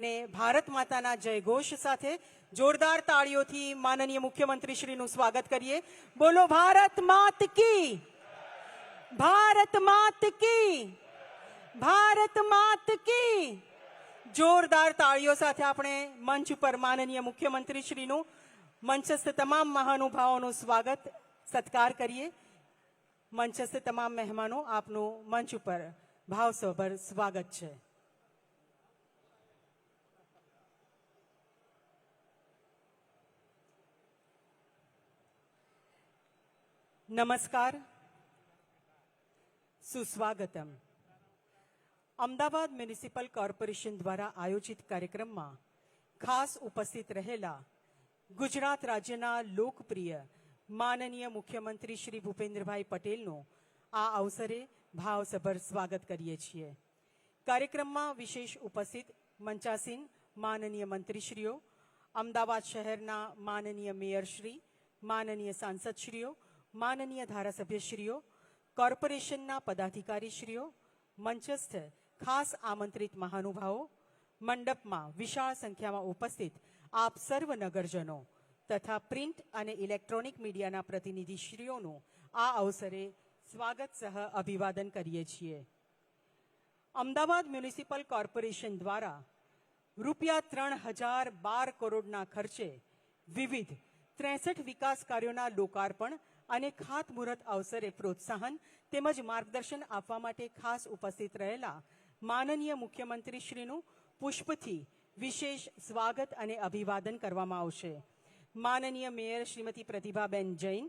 ને ભારત માતાના જયઘોષ સાથે જોરદાર તાળીઓથી માનનીય મુખ્યમંત્રીશ્રીનું સ્વાગત કરીએ. બોલો ભારત માત કી, ભારત માત કી, ભારત માત કી. જોરદાર તાળીઓ સાથે આપણે મંચ ઉપર માનનીય મુખ્યમંત્રીશ્રીનું મંચસ્થ તમામ મહાનુભાવોનું સ્વાગત સત્કાર કરીએ. મંચસ્થ તમામ મહેમાનો, આપનું મંચ ઉપર ભાવસભર સ્વાગત છે. નમસ્કાર, સુસ્વાગતમ. અમદાવાદ મ્યુનિસિપલ કોર્પોરેશન દ્વારા આયોજિત કાર્યક્રમમાં ખાસ ઉપસ્થિત રહેલા ગુજરાત રાજ્યના લોકપ્રિય માનનીય મુખ્યમંત્રી શ્રી ભૂપેન્દ્રભાઈ પટેલનું આ અવસરે ભાવસભર સ્વાગત કરીએ છીએ. કાર્યક્રમમાં વિશેષ ઉપસ્થિત મંચાસીન માનનીય મંત્રીશ્રીઓ, અમદાવાદ શહેરના માનનીય મેયરશ્રી, માનનીય સાંસદશ્રીઓ, માનનીય ધારાસભ્યશ્રીઓ, કોર્પોરેશનના પદાધિકારીશ્રીઓ, મંચસ્થ ખાસ આમંત્રિત મહાનુભાવો, મંડપમાં વિશાળ સંખ્યામાં ઉપસ્થિત આપ સર્વ નગરજનો તથા પ્રિન્ટ અને ઇલેક્ટ્રોનિક મીડિયાના પ્રતિનિધિશ્રીઓનું આ અવસરે સ્વાગત સહ અભિવાદન કરીએ છીએ. અમદાવાદ મ્યુનિસિપલ કોર્પોરેશન દ્વારા રૂપિયા 3012 કરોડના ખર્ચે વિવિધ 63 વિકાસ કાર્યોના લોકાર્પણ અને ખાતમુહૂર્ત અવસરે પ્રોત્સાહન તેમજ માર્ગદર્શન આપવા માટે ખાસ ઉપસ્થિત રહેલા માનનીય મુખ્યમંત્રીશ્રીનું પુષ્પથી વિશેષ સ્વાગત અને અભિવાદન કરવામાં આવશે. માનનીય મેયર શ્રીમતી પ્રતિભાબેન જૈન,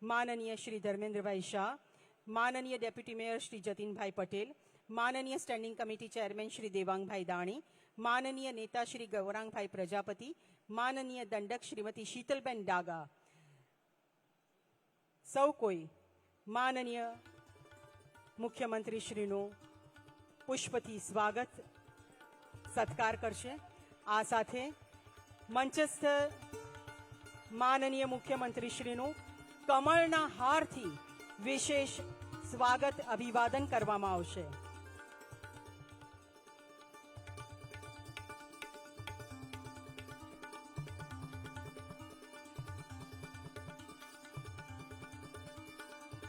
માનનીય શ્રી ધર્મેન્દ્રભાઈ શાહ, માનનીય ડેપ્યુટી મેયર શ્રી જતીનભાઈ પટેલ, માનનીય standing committee chairman Shri Devangbhai Dani, માનનીય નેતા શ્રી ગૌરાંગભાઈ પ્રજાપતિ, માનનીય દંડક શ્રીમતી શીતલબેન ડાગા, સૌ કોઈ માનનીય મુખ્યમંત્રીશ્રીનું પુષ્પથી સ્વાગત સત્કાર કરશે. આ સાથે મંચસ્થ માનનીય મુખ્યમંત્રીશ્રીનું કમળના હારથી વિશેષ સ્વાગત અભિવાદન કરવામાં આવશે.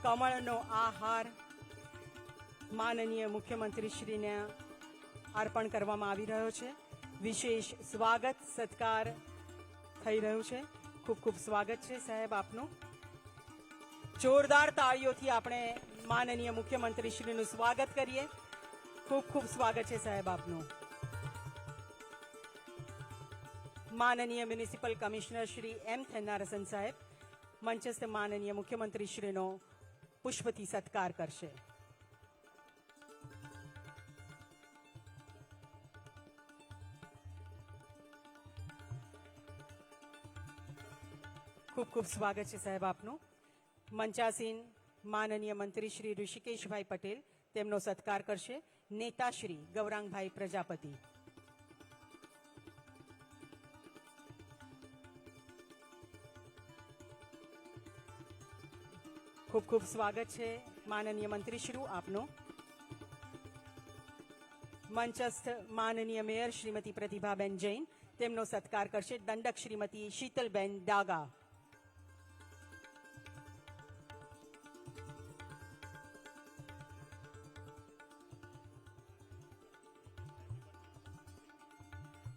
કમળનો આ હાર માનનીય મુખ્યમંત્રીશ્રીને અર્પણ કરવામાં આવી રહ્યો છે. વિશેષ સ્વાગત સત્કાર થઈ રહ્યું છે. ખૂબ ખૂબ સ્વાગત છે સાહેબ આપનું. જોરદાર તાળીઓથી આપણે માનનીય મુખ્યમંત્રીશ્રીનું સ્વાગત કરીએ. ખૂબ ખૂબ સ્વાગત છે સાહેબ આપનું. માનનીય મ્યુનિસિપલ કમિશનર શ્રી એમ થેન્નારસન સાહેબ મંચસ્થ માનનીય મુખ્યમંત્રીશ્રીનો પુષ્પથી સત્કાર કરશે. ખૂબ ખૂબ સ્વાગત છે સાહેબ આપનું. મંચાસીન માનનીય મંત્રી શ્રી ઋષિકેશભાઈ પટેલ તેમનો સત્કાર કરશે. નેતા શ્રી ગૌરાંગભાઈ પ્રજાપતિ. ખૂબ ખૂબ સ્વાગત છે માનનીય મંત્રીશ્રી આપનું. મંચસ્થ માનનીય મેયર શ્રીમતી પ્રતિભાબેન જૈન તેમનો સત્કાર કરશે. દંડક શ્રીમતી શીતલબેન ડાગા.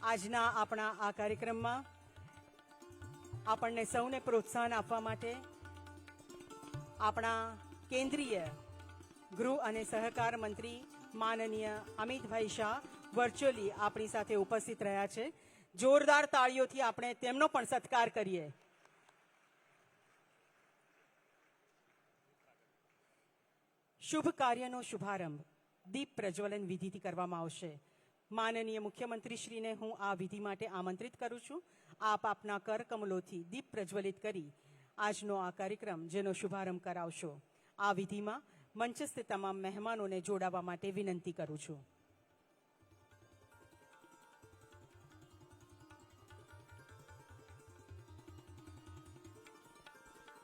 આજના આપણા આ કાર્યક્રમમાં આપણને સૌને પ્રોત્સાહન આપવા માટે આપણા કેન્દ્રીય ગૃહ અને સહકાર મંત્રી માનનીય અમિતભાઈ શાહ વર્ચ્યુઅલી આપણી સાથે ઉપસ્થિત રહ્યા છે. જોરદાર તાળીઓથી આપણે તેમનો પણ સત્કાર કરીએ. શુભ કાર્યનો શુભારંભ દીપ પ્રજ્વલન વિધિથી કરવામાં આવશે. માનનીય મુખ્યમંત્રીશ્રીને હું આ વિધિ માટે આમંત્રિત કરું છું. આપ આપના કર કમલોથી દીપ પ્રજ્વલિત કરી આજનો આ કાર્યક્રમ જેનો શુભારંભ કરાવશો. આ વિધિમાં મંચસ્થ તમામ મહેમાનોને જોડાવા માટે વિનંતી કરું છું.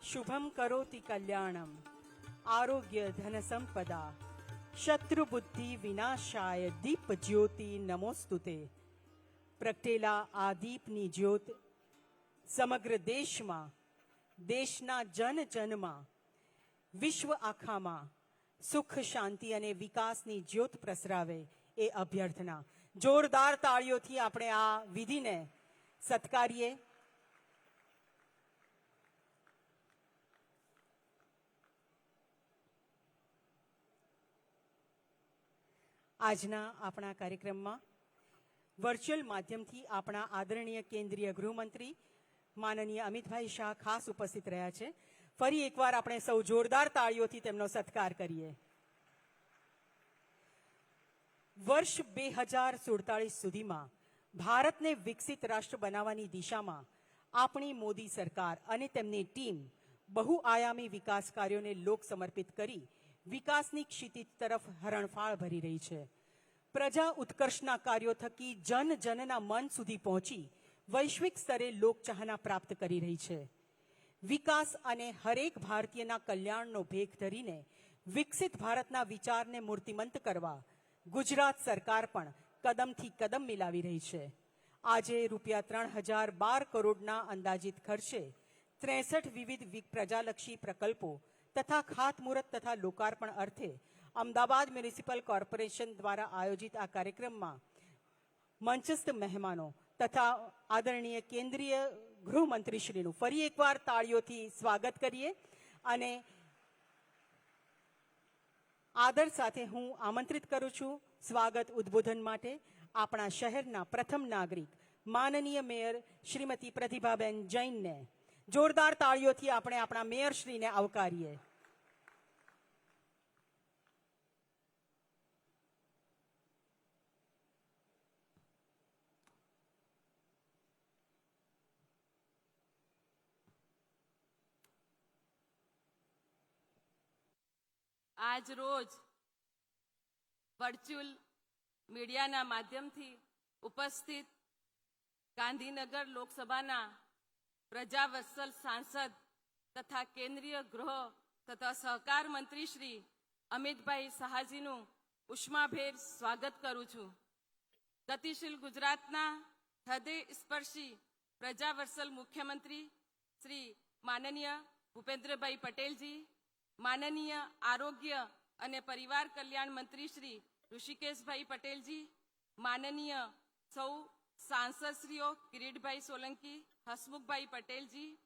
શુભમ કરોતિ કલ્યાણમ આરોગ્ય ધન સંપદા શત્રુબુદ્ધિ વિનાશાય દીપ જ્યોતિ નમોસ્તુતે. પ્રગટેલા આ દીપની જ્યોત સમગ્ર દેશમાં, દેશના જન જનમાં, વિશ્વ આખામાં સુખ, શાંતિ અને વિકાસની જ્યોત પ્રસરાવે એ અભ્યર્થના. જોરદાર તાળીઓથી આપણે આ વિધિને સત્કારીએ. આજના આપણા કાર્યક્રમમાં વર્ચ્યુઅલ માધ્યમથી આપણા આદરણીય કેન્દ્રીય ગૃહમંત્રી માનનીય અમિતભાઈ શાહ ખાસ ઉપસ્થિત રહ્યા છે. ફરી એકવાર આપણે સૌ જોરદાર તાળીઓથી તેમનો સત્કાર કરીએ. વર્ષ 2047 સુધીમાં ભારતને વિકસિત રાષ્ટ્ર બનાવવાની દિશામાં આપણી મોદી સરકાર અને તેમની ટીમ બહુઆયામી વિકાસ કાર્યોને લોક સમર્પિત કરી વિકાસની ક્ષિતિજ તરફ હરણફાળ ભરી રહી છે. પ્રજા ઉત્કર્ષના કાર્યો થકી જન જનના મન સુધી પહોંચી વૈશ્વિક સ્તરે લોકચાહના પ્રાપ્ત કરી રહી છે. વિકાસ અને હરેક ભારતીયના કલ્યાણનો ભેખ ધરીને વિકસિત ભારતના વિચારને મૂર્તિમંત કરવા ગુજરાત સરકાર પણ કદમથી કદમ મિલાવી રહી છે. આજે ₹3012 કરોડના અંદાજિત ખર્ચે 63 વિવિધ પ્રજાલક્ષી પ્રકલ્પો તથા ખાતમુહૂર્ત તથા લોકાર્પણ અર્થે અમદાવાદ મ્યુનિસિપલ કોર્પોરેશન દ્વારા આયોજિત આ કાર્યક્રમમાં મંચસ્થ મહેમાનો તથા આદરણીય કેન્દ્રીય ગૃહમંત્રીશ્રીનું ફરી એકવાર તાળીઓથી સ્વાગત કરીએ. અને આદર સાથે હું આમંત્રિત કરું છું સ્વાગત ઉદ્બોધન માટે આપણા શહેરના પ્રથમ નાગરિક માનનીય મેયર શ્રીમતી પ્રતિભાબેન જૈનને. જોરદાર તાળીઓથી આપણે આપણા મેયરશ્રીને આવકારીએ. આજ રોજ વર્ચ્યુઅલ મીડિયાના માધ્યમથી ઉપસ્થિત ગાંધીનગર લોકસભાના પ્રજાવત્સલ સાંસદ તથા કેન્દ્રીય ગૃહ તથા સહકાર મંત્રી શ્રી અમિતભાઈ શાહજીનું ઉષ્માભેર સ્વાગત કરું છું. ગતિશીલ ગુજરાતના હૃદય સ્પર્શી પ્રજાવત્સલ મુખ્યમંત્રી શ્રી માનનીય ભૂપેન્દ્રભાઈ પટેલજી, માનનીય આરોગ્ય અને પરિવાર કલ્યાણ મંત્રી શ્રી ઋષિકેશભાઈ પટેલજી, માનનીય સૌ સાંસદશ્રીઓ કિરીટભાઈ સોલંકી, હસમુખભાઈ પટેલજી,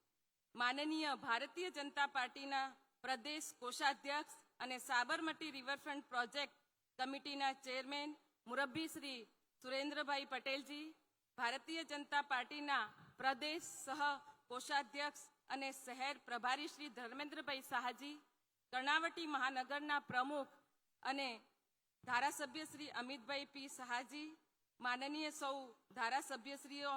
માનનીય ભારતીય જનતા પાર્ટીના પ્રદેશ કોષાધ્યક્ષ અને સાબરમતી રિવરફ્રન્ટ પ્રોજેક્ટ કમિટીના ચેરમેન મુરબ્બી શ્રી સુરેન્દ્રભાઈ પટેલજી, ભારતીય જનતા પાર્ટીના પ્રદેશ સહ કોષાધ્યક્ષ અને શહેર પ્રભારી શ્રી ધર્મેન્દ્રભાઈ શાહજી, કર્ણાવટી મહાનગરના પ્રમુખ અને ધારાસભ્ય શ્રી અમિતભાઈ પી શાહજી, માનનીય સૌ ધારાસભ્યશ્રીઓ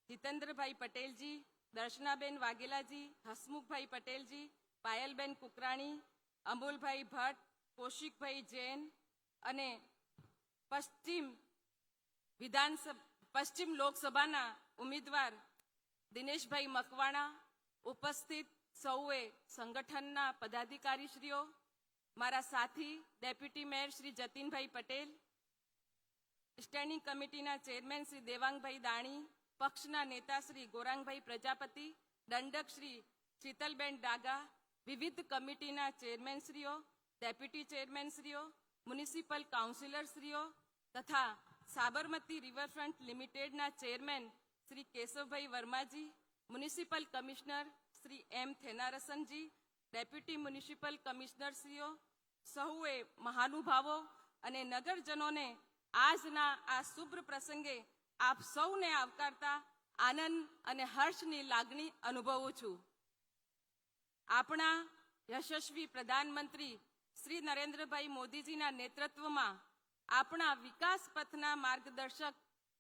જીતેન્દ્રભાઈ પટેલજી, દર્શનાબેન વાઘેલાજી, હસમુખભાઈ પટેલજી, પાયલબેન કુકરાણી, અમૂલભાઈ ભટ્ટ, કૌશિકભાઈ જૈન અને પશ્ચિમ લોકસભાના ઉમેદવાર દિનેશભાઈ મકવાણા, ઉપસ્થિત સૌએ સંગઠનના પદાધિકારીશ્રીઓ, મારા સાથી ડેપ્યુટી મેયર શ્રી જતીનભાઈ પટેલ, સ્ટેન્ડિંગ કમિટીના ચેરમેન શ્રી દેવાંગભાઈ દાણી, પક્ષના નેતા શ્રી ગોરાંગભાઈ પ્રજાપતિ, દંડક શ્રી શીતલબેન ડાગા, વિવિધ કમિટીના ચેરમેનશ્રીઓ, ડેપ્યુટી ચેરમેનશ્રીઓ, મ્યુનિસિપલ કાઉન્સિલરશ્રીઓ તથા સાબરમતી રિવરફ્રન્ટ લિમિટેડના ચેરમેન શ્રી કેશવભાઈ વર્માજી, મ્યુનિસિપલ કમિશનર શ્રી એમ થેનારસનજી, ડેપ્યુટી મ્યુનિસિપલ કમિશનરશ્રીઓ, સહુએ મહાનુભાવો અને નગરજનોને આજના આ શુભ પ્રસંગે આપ સૌને આવકારતા આનંદ અને હર્ષની લાગણી અનુભવું છું. આપણા યશસ્વી પ્રધાનમંત્રી શ્રી નરેન્દ્રભાઈ મોદીજીના નેતૃત્વમાં આપણા વિકાસ પથના માર્ગદર્શક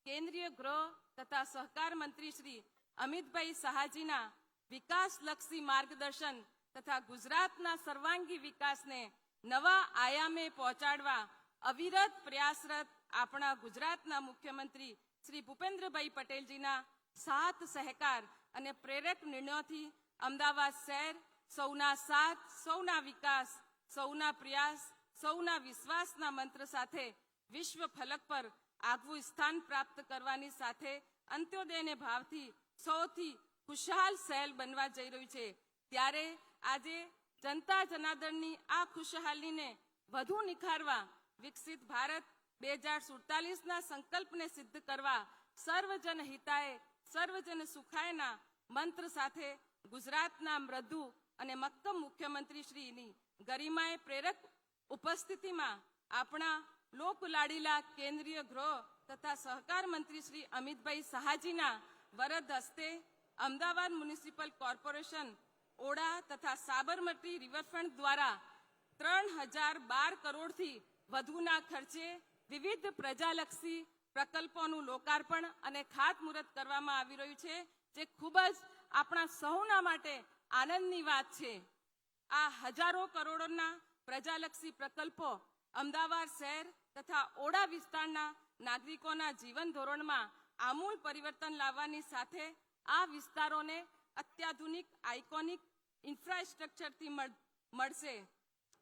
કેન્દ્રીય ગૃહ તથા સહકાર મંત્રી શ્રી અમિતભાઈ શાહજીના વિકાસલક્ષી માર્ગદર્શન તથા ગુજરાતના સર્વાંગી વિકાસને નવા આયામે પહોંચાડવા અવિરત પ્રયાસરત આપણા ગુજરાતના મુખ્યમંત્રી શ્રી ભૂપેન્દ્રભાઈ પટેલજીના સાથ સહકાર અને પ્રેરક નિર્ણયોથી અમદાવાદ શહેર સૌના સાથ, સૌના વિકાસ, સૌના પ્રયાસ, સૌના વિશ્વાસના મંત્ર સાથે વિશ્વ ફલક પર આગવું સ્થાન પ્રાપ્ત કરવાની સાથે અંત્યોદયને ભાવથી સૌથી ખુશહાલ શહેર બનવા જઈ રહ્યું છે, ત્યારે આજે જનતા જનાર્દનની આ ખુશહાલીને વધુ નિખારવા વિકસિત ભારત 2047ના સંકલ્પને સિદ્ધ કરવા સર્વજન હિતાય સર્વજન સુખાયના મંત્ર સાથે ગુજરાતના મૃદુ અને મક્કમ મુખ્યમંત્રી શ્રીની ગરિમાએ પ્રેરક ઉપસ્થિતિમાં આપણા લોકલાડીલા કેન્દ્રીય ગૃહ તથા સહકાર મંત્રી શ્રી અમિતભાઈ શાહજીના વરદ હસ્તે અમદાવાદ મ્યુનિસિપલ કોર્પોરેશન ઓડા તથા સાબરમતી રિવરફ્રન્ટ દ્વારા 3012 કરોડથી વધુના ખર્ચે વિવિધ પ્રજાલક્ષી પ્રકલ્પોનું લોકાર્પણ અને ખાતમુહૂર્ત કરવામાં આવી રહ્યું છે, જે ખૂબ જ આપણા સૌના માટે આનંદની વાત છે. આ હજારો કરોડોના પ્રજાલક્ષી પ્રકલ્પો અમદાવાદ શહેર તથા ઓડા વિસ્તારના નાગરિકોના જીવન ધોરણમાં આમૂલ પરિવર્તન લાવવાની સાથે આ વિસ્તારોને અત્યાધુનિક આઇકોનિક ઇન્ફ્રાસ્ટ્રક્ચરથી મળશે.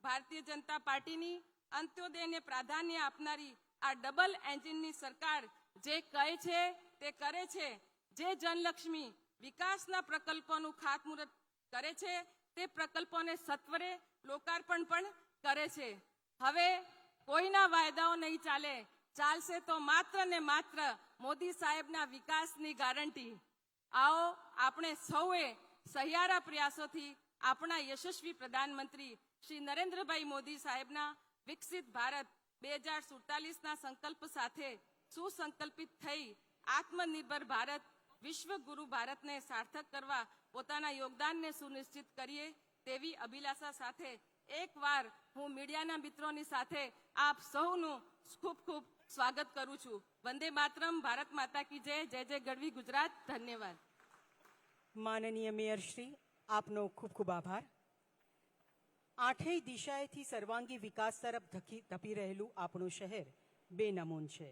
ભારતીય જનતા પાર્ટીની અંત્યોદયને પ્રાધાન્ય આપનારી આ ડબલ એન્જિનની સરકાર જે કહે છે તે કરે છે, જે જનલક્ષ્મી વિકાસના પ્રકલ્પોનું ખાતમુહૂર્ત કરે છે તે પ્રકલ્પોને સત્વરે લોકાર્પણ પણ કરે છે. હવે કોઈના વાયદાઓ નહીં ચાલશે તો માત્ર ને માત્ર મોદી સાહેબના વિકાસની ગારંટી. આવો આપણે સૌએ સહિયારા પ્રયાસોથી આપણા યશસ્વી પ્રધાનમંત્રી શ્રી નરેન્દ્રભાઈ મોદી સાહેબના વિકસિત ભારત 2047ના સંકલ્પ સાથે સુસંકલ્પિત થઈ આત્મનિર્ભર ભારત વિશ્વગુરુ ભારતને સાર્થક કરવા પોતાના યોગદાનને સુનિશ્ચિત કરીએ તેવી અભિલાષા સાથે એકવાર હું મીડિયાના મિત્રોની સાથે આપ સૌનું ખૂબ ખૂબ સ્વાગત કરું છું. વંદે માતરમ. ભારત માતા કી જય. જય જય ગઢવી ગુજરાત. ધન્યવાદ. માનનીય મેયર શ્રી, આપનો ખૂબ ખૂબ આભાર. આઠેય દિશાએથી સર્વાંગી વિકાસ તરફ ધપી રહેલું આપણું શહેર બેનમૂન છે.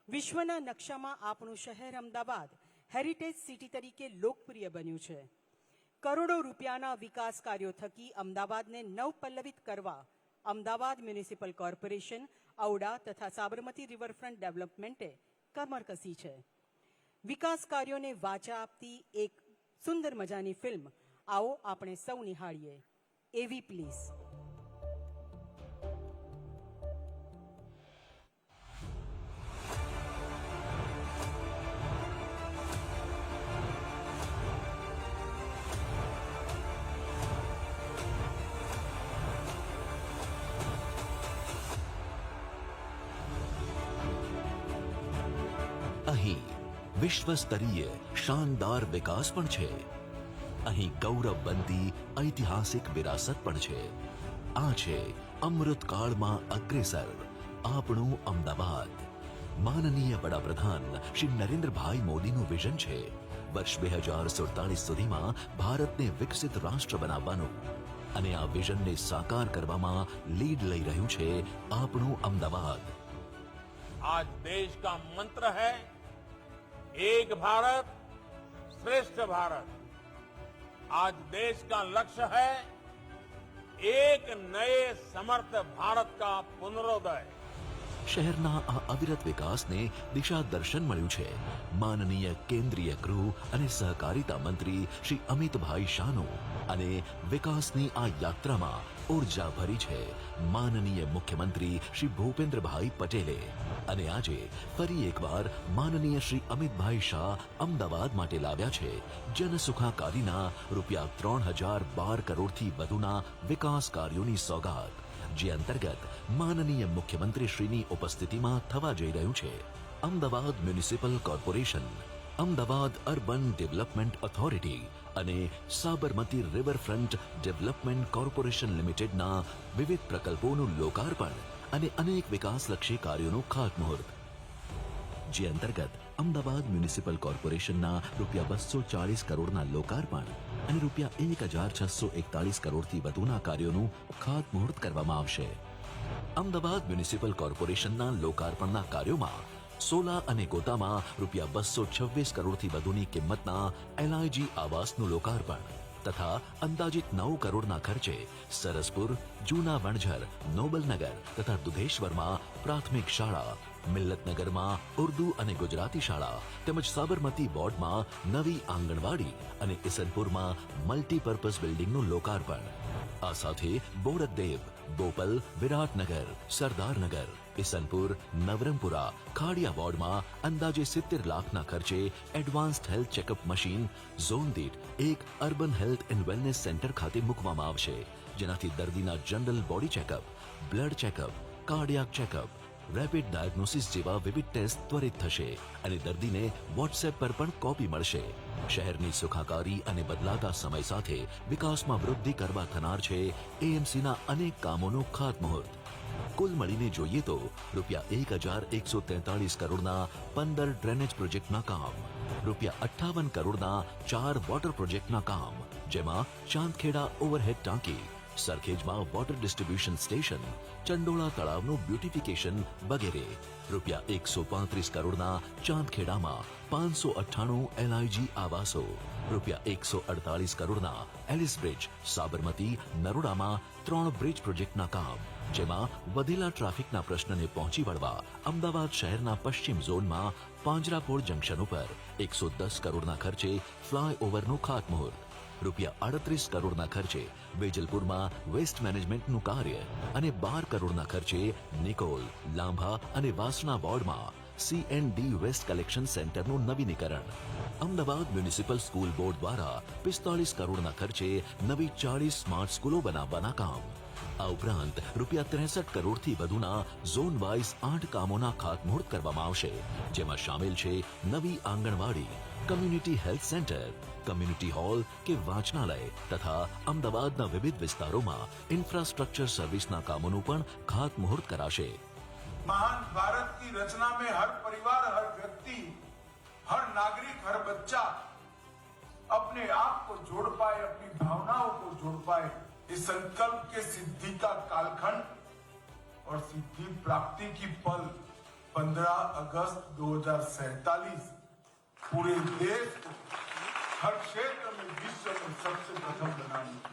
વિશ્વના નકશામાં આપણું શહેર અમદાવાદ હેરિટેજ સિટી તરીકે લોકપ્રિય બન્યું છે. કરોડો રૂપિયાના વિકાસ કાર્યો થકી અમદાવાદને નવપલ્લવિત કરવા અમદાવાદ મ્યુનિસિપલ કોર્પોરેશન ઔડા તથા સાબરમતી રિવરફ્રન્ટ ડેવલપમેન્ટે કમર કસી છે. વિકાસ કાર્યોને વાચા આપતી એક સુંદર મજાની ફિલ્મ આવો આપણે સૌ નિહાળીએ. એવી પ્લીઝ. અહીં વિશ્વ સ્તરીય શાનદાર વિકાસ પણ છે. અહીં ગૌરવવંતી ઐતિહાસિક વિરાસત પણ છે. આ છે અમૃતકાળમાં અગ્રેસર આપણું અમદાવાદ. માનનીય વડાપ્રધાન શ્રી નરેન્દ્રભાઈ મોદીનું વિઝન છે વર્ષ 2047 સુધીમાં ભારતને વિકસિત રાષ્ટ્ર બનાવવાનું, અને આ વિઝનને સાકાર કરવામાં લીડ લઈ રહ્યું છે આપણું અમદાવાદ. आज देश का मंत्र है एक भारत श्रेष्ठ भारत. आज देश का लक्ष्य है एक नए समर्थ भारत का पुनरोदय. શહેરના આ અવિરત વિકાસને દિશા દર્શન મળ્યું છે માનનીય કેન્દ્રીય ગૃહ અને સહકારિતા મંત્રી શ્રી અમિતભાઈ શાહનું, અને વિકાસની આ યાત્રામાં ઉર્જા ભરી છે માનનીય મુખ્યમંત્રી શ્રી ભૂપેન્દ્રભાઈ પટેલે. અને આજે ફરી એકવાર માનનીય શ્રી અમિતભાઈ શાહ અમદાવાદ માટે લાવ્યા છે જનસુખાકારીના રૂપિયા 3012 કરોડથી વધુના વિકાસ કાર્યોની સોગાત, જે અંતર્ગત માનનીય મુખ્યમંત્રી શ્રીની ઉપસ્થિતિમાં થવા જઈ રહ્યું છે Ahmedabad municipal corporation, Ahmedabad urban development authority અને સાબરમતી રિવરફ્રન્ટ ડેવલપમેન્ટ કોર્પોરેશન લિમિટેડના વિવિધ પ્રકલ્પોનું લોકાર્પણ અને અનેક વિકાસલક્ષી કાર્યોનું ખાતમુહૂર્ત, જે અંતર્ગત અમદાવાદ મ્યુનિસિપલ કોર્પોરેશનના રૂપિયા 240 કરોડના લોકાર્પણ અને રૂપિયા 1641 કરોડથી વધુના કાર્યોનું ખાતમુહૂર્ત કરવામાં આવશે. અમદાવાદ મ્યુનિસિપલ કોર્પોરેશનના લોકાર્પણના કાર્યોમાં સોલા અને ગોતામાં રૂપિયા 226 કરોડથી વધુની કિંમતના એલઆઈજી આવાસનું લોકાર્પણ તથા અંદાજિત 9 કરોડના ખર્ચે સરસપુર, જૂના વણઝર, નોબલનગર તથા દુધેશ્વરમાં પ્રાથમિક શાળા, મિલ્લતનગરમાં ઉર્દુ અને ગુજરાતી શાળા તેમજ સાબરમતી વોર્ડમાં નવી આંગણવાડી અને ઈસનપુરમાં મલ્ટીપર્પઝ બિલ્ડિંગનું લોકાર્પણ. આ સાથે બોડકદેવ, બોપલ, વિરાટનગર, સરદારનગર, ઈસનપુર, નવરંગપુરા, ખાડિયા વોર્ડમાં અંદાજે 70 લાખના ખર્ચે advanced health checkup machine zone દીઠ એક urban health and wellness centre ખાતે મૂકવામાં આવશે, જેનાથી દર્દીના general body checkup, blood checkup, cardiac checkup, rapid diagnosis જેવા વિવિધ ટેસ્ટ ત્વરિત થશે અને દર્દીને વોટ્સએપ પર પણ કોપી મળશે. શહેરની સુખાકારી અને બદલાતા સમય સાથે વિકાસમાં વૃદ્ધિ કરવા થનાર છે એએમસીના અનેક કામોનું ખાતમુહૂર્ત. કુલ મળીને જોઈએ તો ₹1,143 કરોડના 15 ડ્રેનેજ પ્રોજેક્ટના કામ, ₹58 કરોડના 4 વોટર પ્રોજેક્ટના કામ, જેમાં ચાંદખેડા ઓવરહેડ ટાંકી, સરખેજમાં વોટર ડિસ્ટ્રીબ્યુશન સ્ટેશન, ચંડોળા તળાવનું બ્યુટિફિકેશન વગેરે, ₹135 કરોડના ચાંદખેડામાં 598 LIG આવાસો, ₹148 કરોડના એલિસ બ્રિજ, સાબરમતી નરોડામાં 3 બ્રિજ પ્રોજેક્ટના કામ, જેમાં વધેલા ટ્રાફિકના પ્રશ્નને પહોંચી વળવા અમદાવાદ શહેરના પશ્ચિમ ઝોનમાં પાંજરાપોળ જંકશન ઉપર 110 કરોડના ખર્ચે ફ્લાયઓવરનું ખાતમુહૂર્ત, ₹38 કરોડના ખર્ચે વેજલપુરમાં વેસ્ટ મેનેજમેન્ટનું કાર્ય અને 12 કરોડના ખર્ચે નિકોલ, લાંભા અને વાસણા વોર્ડમાં CND વેસ્ટ કલેક્શન સેન્ટરનું નવીનીકરણ. અમદાવાદ મ્યુનિસિપલ સ્કૂલ બોર્ડ દ્વારા 45 કરોડના ખર્ચે નવી 40 સ્માર્ટ સ્કૂલો બનાવવાના કામ. આ ઉપરાંત ₹63 કરોડથી વધુના ઝોન વાઇઝ 8 કામોના ખાતમુહૂર્ત કરવામાં આવશે, જેમાં સામેલ છે નવી anganwadi, community health centre, community hall કે વાંચનાલય તથા અમદાવાદના વિવિધ વિસ્તારોમાં ઇન્ફ્રાસ્ટ્રક્ચર સર્વિસના કામોનું પણ ખાતમુહૂર્ત કરાશે. महान भारत की रचना में हर परिवार, हर व्यक्ति, हर नागरिक, हर बच्चा अपने आप को जोड़ पाए, अपनी भावनाओं को जोड़ पाए, इस संकल्प के सिद्धि का कालखंड और सिद्धि प्राप्ति की पल 15 अगस्त 2047 पूरे देश को हर क्षेत्र में विश्व में सबसे प्रथम बनाने की.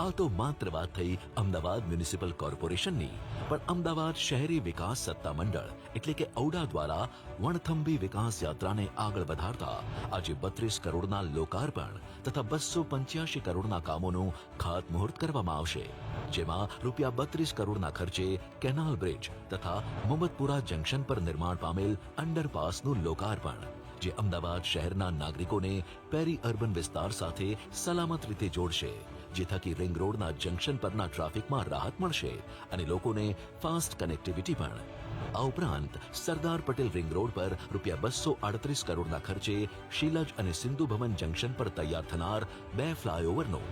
આ તો માત્ર વાત થઈ અમદાવાદ મ્યુનિસિપલ કોર્પોરેશનની, પણ અમદાવાદ શહેરી વિકાસ સત્તા મંડળ એટલે કે ઔડા દ્વારા વણથંભી વિકાસ યાત્રાને આગળ વધારતા આજે 32 કરોડના લોકાર્પણ તથા 285 કરોડના કામોનું ખાતમુહૂર્ત કરવામાં આવશે, જેમાં ₹32 કરોડના ખર્ચે કેનાલ બ્રિજ તથા મોહમ્મદપુરા જંકશન પર નિર્માણ પામેલ અંડરપાસનું લોકાર્પણ, જે અમદાવાદ શહેરના નાગરિકોને પેરી અર્બન વિસ્તાર સાથે સલામત રીતે જોડશે, જે થકી રિંગ રોડના જંકશન પરના ટ્રાફિકમાં રાહત મળશે અને લોકોને ફાસ્ટ કનેક્ટિવિટી પણ. આ ઉપરાંત સરદાર પટેલ રિંગ રોડ પર ₹238 કરોડના ખર્ચે શીલજ અને સિંધુ ભવન જંકશન પર તૈયાર થનાર 2 ફ્લાયઓવરનો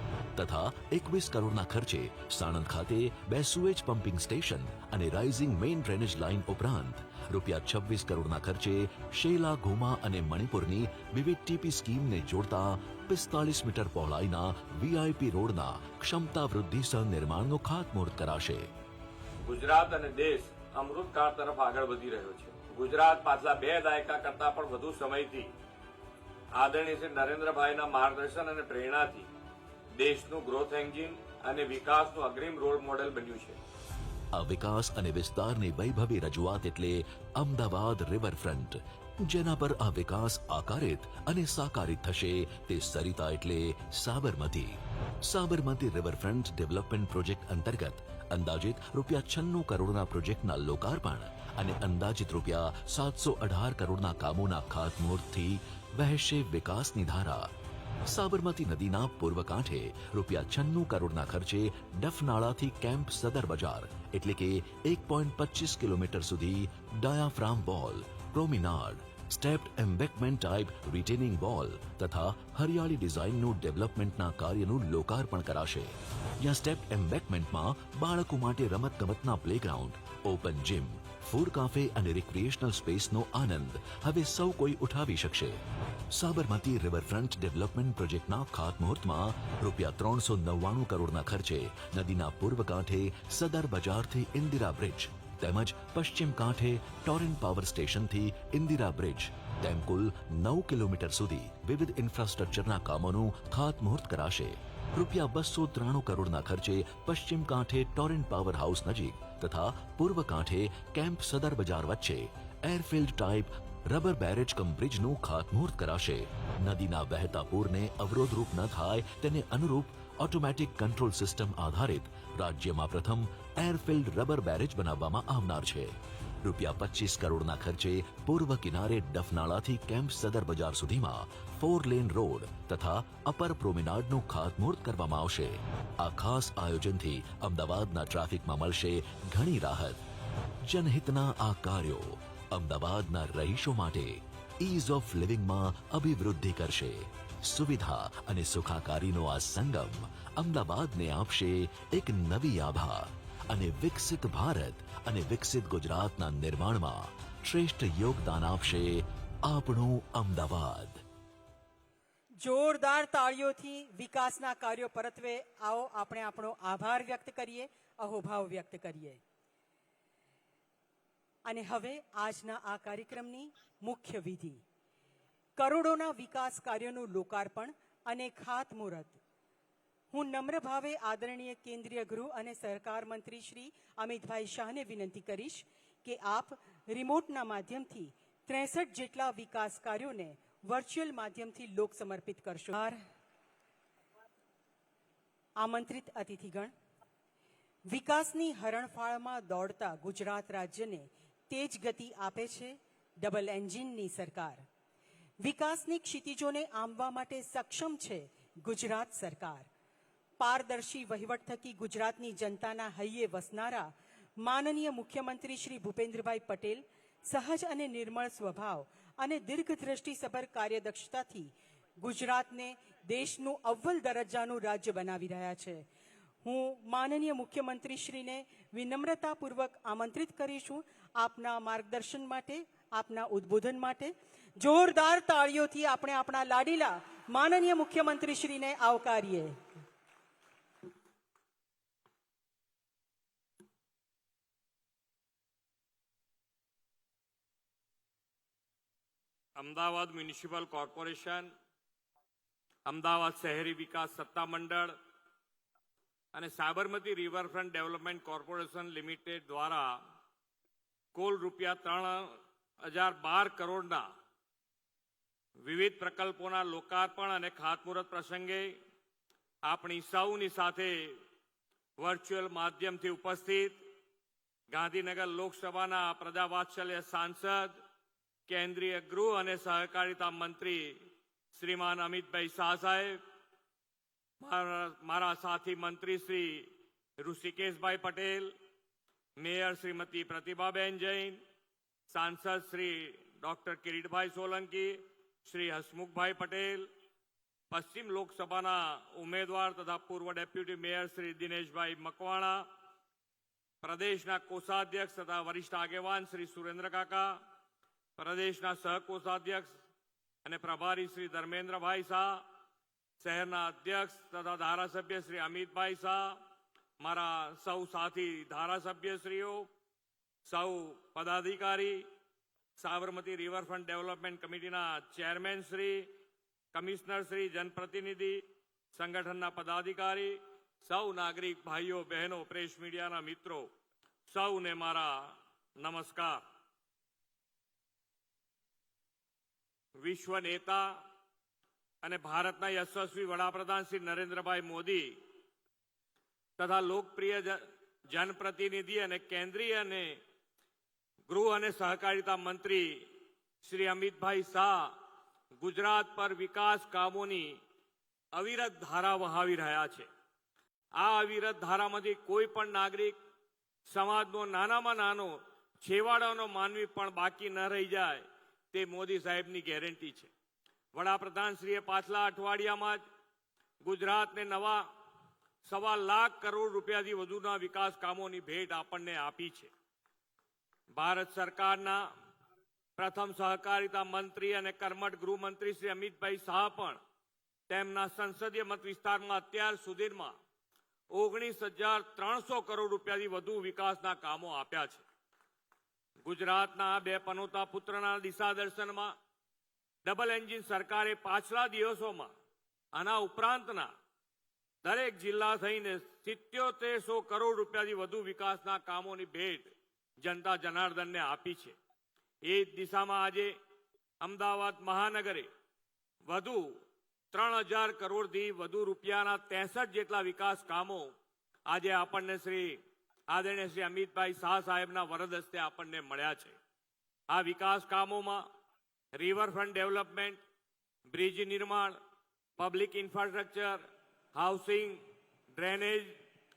તથા 21 કરોડના ખર્ચે સાણંદ ખાતે 2 સુએજ પમ્પિંગ સ્ટેશન અને રાઇઝિંગ મેઇન ડ્રેનેજ લાઇન ઉપરાંત ₹26 કરોડના ખર્ચે શેલા, ઘુમા અને મણિપુરની વિવિધ ટીપી સ્કીમને જોડતા 45 મીટર પહોળાઈના VIP રોડના ક્ષમતા વૃદ્ધિ સહ નિર્માણનું ખાતમુહૂર્ત કરાશે. ગુજરાત અને દેશ અમૃતકાળ તરફ આગળ વધી રહ્યો છે. ગુજરાત પાછલા 2 દાયકા કરતા પણ વધુ સમયથી આદરણીય શ્રી નરેન્દ્રભાઈના માર્ગદર્શન અને પ્રેરણાથી દેશનું ગ્રોથ એન્જિન અને વિકાસનું અગ્રીમ રોલ મોડેલ બન્યું છે. આ વિકાસ અને વિસ્તારની વૈભવી રજૂઆત એટલે અમદાવાદ રિવરફ્રન્ટ, જેના પર આ વિકાસ આકારિત અને સાકારિત થશે તે સરિતા એટલે Sabarmati. Sabarmati riverfront development project અંતર્ગત અંદાજિત ₹96 કરોડના પ્રોજેક્ટના લોકાર્પણ અને અંદાજિત ₹718 કરોડના કામોના ખાતમુહૂર્તથી વહેશે વિકાસની ધારા. સાબરમતી નદીના પૂર્વ કાંઠે ₹96 કરોડના ખર્ચે ડફનાળાથી કેમ્પ સદર બજાર એટલે કે 1.25 કિલોમીટર સુધી diaphragm wall, promenade, stepped embankment type retaining wall તથા હરિયાળી ડિઝાઇનનું ડેવલપમેન્ટના કાર્યનું લોકાર્પણ કરાશે. જ્યાં સ્ટેપ્ડ એમ્બેકમેન્ટમાં બાળકો માટે રમતગમતના playground, open gym, food cafe અને રિક્રિએશનલ સ્પેસનો આનંદ હવે સૌ કોઈ ઉઠાવી શકશે. સાબરમતી રિવરફ્રન્ટ ડેવલપમેન્ટ પ્રોજેક્ટના ખાતમુહૂર્તમાં ₹399 કરોડના ખર્ચે નદીના પૂર્વ કાંઠે સદર બજારથી ઇન્દિરા બ્રિજ તેમજ પશ્ચિમ કાંઠે ટોરેન્ટ પાવર સ્ટેશનથી ઇન્દિરા બ્રિજ તેમ કુલ 9 કિલોમીટર સુધી વિવિધ ઇન્ફ્રાસ્ટ્રક્ચરના કામોનું ખાતમુહૂર્ત કરાશે. રૂપિયા 293 કરોડના ખર્ચે પશ્ચિમ કાંઠે ટોરેન્ટ પાવર હાઉસ નજીક તથા પૂર્વ કાંઠે કેમ્પ સદર બજાર વચ્ચે એરફિલ્ડ ટાઈપ રબર બેરેજ કમ બ્રિજનું ખાતમુહૂર્ત કરાશે. નદીના વહેતા પૂરને અવરોધરૂપ ન થાય તેને અનુરૂપ ઓટોમેટિક કંટ્રોલ સિસ્ટમ આધારિત રાજ્યમાં પ્રથમ એરફિલ્ડ રબર બેરેજ બનાવવામાં આવનાર છે. રૂપિયા 25 કરોડના ખર્ચે પૂર્વ કિનારે ડફનાળાથી કેમ્પ સદર બજાર સુધીમાં 4 લેન રોડ તથા અપર પ્રોમેનાડનું ખાતમુહૂર્ત કરવામાં આવશે. આ ખાસ આયોજનથી અમદાવાદના ટ્રાફિકમાં મળશે ઘણી રાહત. જનહિતના આ કાર્યો અમદાવાદના રહીશો માટે ઇઝ ઓફ લિવિંગમાં અભિવૃદ્ધિ કરશે. સુવિધા અને સુખાકારીનો આ સંગમ અમદાવાદને આપશે એક નવી આભા અને વિકસિત ભારત અને વિકસિત ગુજરાતના નિર્માણમાં શ્રેષ્ઠ યોગદાન આપશે આપણું અમદાવાદ. જોરદાર તાળીઓથી વિકાસના કાર્યો પરત્વે આવો આપણે આપણો આભાર વ્યક્ત કરીએ, અહોભાવ વ્યક્ત કરીએ. અને હવે આજના આ કાર્યક્રમની મુખ્ય વિધિ, કરોડોના વિકાસ કાર્યોનું લોકાર્પણ અને ખાતમુહૂર્ત. હું નમ્ર ભાવે આદરણીય કેન્દ્રીય ગૃહ અને સહકાર મંત્રી શ્રી અમિતભાઈ શાહને વિનંતી કરીશ કે આપ રિમોટના માધ્યમથી 63 જેટલા વિકાસ કાર્યોને વર્ચ્યુઅલ માધ્યમથી લોક સમર્પિત કરશો. આમંત્રિત અતિથિગણ, વિકાસની હરણફાળમાં દોડતા ગુજરાત રાજ્યને તેજ ગતિ આપે છે ડબલ એન્જિનની સરકાર. વિકાસની ક્ષિતિજોને આંબવા માટે સક્ષમ છે ગુજરાત સરકાર. પારદર્શી વહીવટ થકી ગુજરાતની જનતાના હૈયે વસનારા માનનીય મુખ્યમંત્રી શ્રી ભૂપેન્દ્રભાઈ પટેલ સહજ અને નિર્મળ સ્વભાવ અને દીર્ઘદ્રષ્ટિસભર કાર્યદક્ષતાથી ગુજરાતને દેશનું અવ્વલ દરજ્જાનું રાજ્ય બનાવી રહ્યા છે. હું માનનીય મુખ્યમંત્રીશ્રીને વિનમ્રતાપૂર્વક આમંત્રિત કરીશું આપના માર્ગદર્શન માટે, આપના ઉદ્બોધન માટે. જોરદાર તાળીઓથી આપણે આપણા લાડીલા માનનીય મુખ્યમંત્રીશ્રીને આવકારીએ. અમદાવાદ મ્યુનિસિપલ કોર્પોરેશન, અમદાવાદ શહેરી વિકાસ સત્તામંડળ અને Sabarmati riverfront development corporation limited દ્વારા કુલ રૂપિયા 3012 કરોડના વિવિધ પ્રકલ્પોના લોકાર્પણ અને ખાતમુહૂર્ત પ્રસંગે આપણી સૌની સાથે વર્ચ્યુઅલ માધ્યમથી ઉપસ્થિત ગાંધીનગર લોકસભાના પ્રજાવાત્સલ્ય સાંસદ, કેન્દ્રીય ગૃહ અને સહકારિતા મંત્રી શ્રીમાન અમિતભાઈ શાહ સાહેબ, મારા સાથી મંત્રી શ્રી ઋષિકેશભાઈ પટેલ, મેયર શ્રીમતી પ્રતિભાબેન જૈન, સાંસદ શ્રી ડોક્ટર કિરીટભાઈ સોલંકી, શ્રી હસમુખભાઈ પટેલ, પશ્ચિમ લોકસભાના ઉમેદવાર તથા પૂર્વ ડેપ્યુટી મેયર શ્રી દિનેશભાઈ મકવાણા, પ્રદેશના કોષાધ્યક્ષ તથા વરિષ્ઠ આગેવાન શ્રી સુરેન્દ્ર કાકા, પ્રદેશના સહકોષાધ્યક્ષ અને પ્રભારી શ્રી ધર્મેન્દ્રભાઈ શાહ, શહેરના અધ્યક્ષ તથા ધારાસભ્ય શ્રી અમિતભાઈ શાહ, મારા સૌ સાથી ધારાસભ્યશ્રીઓ, સૌ પદાધિકારી, સાબરમતી રિવરફ્રન્ટ ડેવલપમેન્ટ કમિટીના ચેરમેન શ્રી, કમિશનર શ્રી, જનપ્રતિનિધિ, સંગઠનના પદાધિકારી, સૌ નાગરિક ભાઈઓ બહેનો, પ્રેસ મીડિયાના મિત્રો, સૌને મારા નમસ્કાર. વિશ્વ નેતા અને ભારતના યશસ્વી વડાપ્રધાન શ્રી નરેન્દ્રભાઈ મોદી તથા લોકપ્રિય જનપ્રતિનિધિ અને કેન્દ્રીય અને ગૃહ અને સહકારિતા મંત્રી શ્રી અમિતભાઈ શાહ ગુજરાત પર વિકાસ કામોની અવિરત ધારા વહાવી રહ્યા છે. આ અવિરત ધારામાંથી કોઈ પણ નાગરિક, સમાજનો નાનામાં નાનો છેવાડાનો માનવી પણ બાકી ન રહી જાય તે મોદી સાહેબની ગેરંટી છે. વડાપ્રધાનશ્રીએ પાછલા અઠવાડિયામાં જ ગુજરાતને નવા 1.25 લાખ કરોડ રૂપિયાથી વધુના વિકાસ કામોની ભેટ આપણને આપી છે. ભારત સરકારના પ્રથમ સહકારિતા મંત્રી અને કર્મઠ ગૃહમંત્રી શ્રી અમિતભાઈ શાહ પણ તેમના સંસદીય મત વિસ્તારમાં અત્યાર સુધીમાં 19,300 કરોડ રૂપિયાથી વધુ વિકાસના કામો આપ્યા છે. ગુજરાતના બે પનોતા પુત્રના દિશા દર્શનમાં ડબલ એન્જિન સરકારે પાછલા દિવસોમાં આના ઉપરાંતના દરેક જિલ્લા થઈને 7700 કરોડ રૂપિયાથી વધુ વિકાસના કામોની ભેટ જનતા જનાર્દનને આપી છે. એ જ દિશામાં આજે અમદાવાદ મહાનગરે વધુ 3000 કરોડથી વધુ રૂપિયાના 63 જેટલા વિકાસ કામો આજે આપણને આદરણીય શ્રી અમિતભાઈ શાહ સાહેબના વરદ હસ્તે આપણને મળ્યા છે. આ વિકાસ કામોમાં રિવરફ્રન્ટ ડેવલપમેન્ટ, બ્રિજ નિર્માણ, public infrastructure, housing, drainage,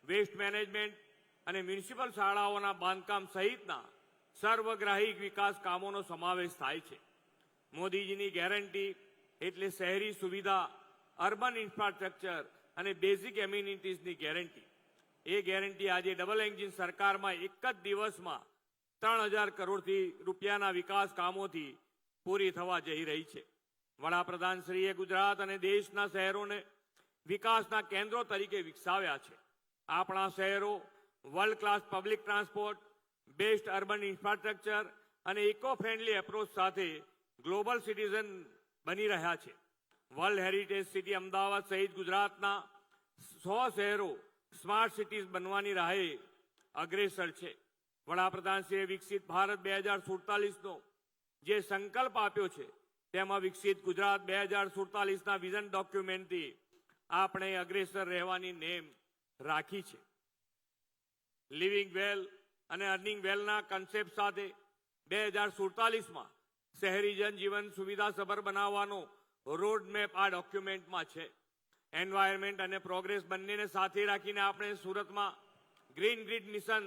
waste management અને મ્યુનિસિપલ શાળાઓના બાંધકામ સહિતના સર્વગ્રાહી વિકાસ કામોનો સમાવેશ થાય છે. મોદીજીની ગેરંટી એટલે શહેરી સુવિધા, અર્બન ઇન્ફ્રાસ્ટ્રક્ચર અને બેઝિક એમ્યુનિટીઝની ગેરંટી. એ ગેરંટી આજે ડબલ એન્જિન સરકારમાં એક જ દિવસમાં 3000 કરોડથી રૂપિયાના વિકાસ કામોથી પૂરી થવા જઈ રહી છે. વડાપ્રધાનશ્રીએ ગુજરાત અને દેશના શહેરોને વિકાસના કેન્દ્રો તરીકે વિકસાવ્યા છે. આપણા શહેરો world class public transport, best urban infrastructure અને ઇકો ફ્રેન્ડલી એપ્રોચ સાથે ગ્લોબલ સિટીઝન બની રહ્યા છે. વર્લ્ડ હેરિટેજ સિટી અમદાવાદ સહિત ગુજરાતના 100 શહેરો સ્માર્ટ સિટીઝ બનવાની રાહે અગ્રેસર છે. વડાપ્રધાનશ્રીએ વિકસિત ભારત 2047નો જે સંકલ્પ આપ્યો છે તેમાં વિકસિત ગુજરાત 2047ના વિઝન ડોક્યુમેન્ટથી આપણે અગ્રેસર રહેવાની નેમ રાખી છે. લિવિંગ વેલ અને અર્નિંગ વેલના કન્સેપ્ટ સાથે 2047માં શહેરી જનજીવન સુવિધાસભર બનાવવાનો રોડમેપ આ ડોક્યુમેન્ટમાં છે. એન્વાયરમેન્ટ અને પ્રોગ્રેસ બંનેને સાથે રાખીને આપણે સુરતમાં ગ્રીન ગ્રીડ મિશન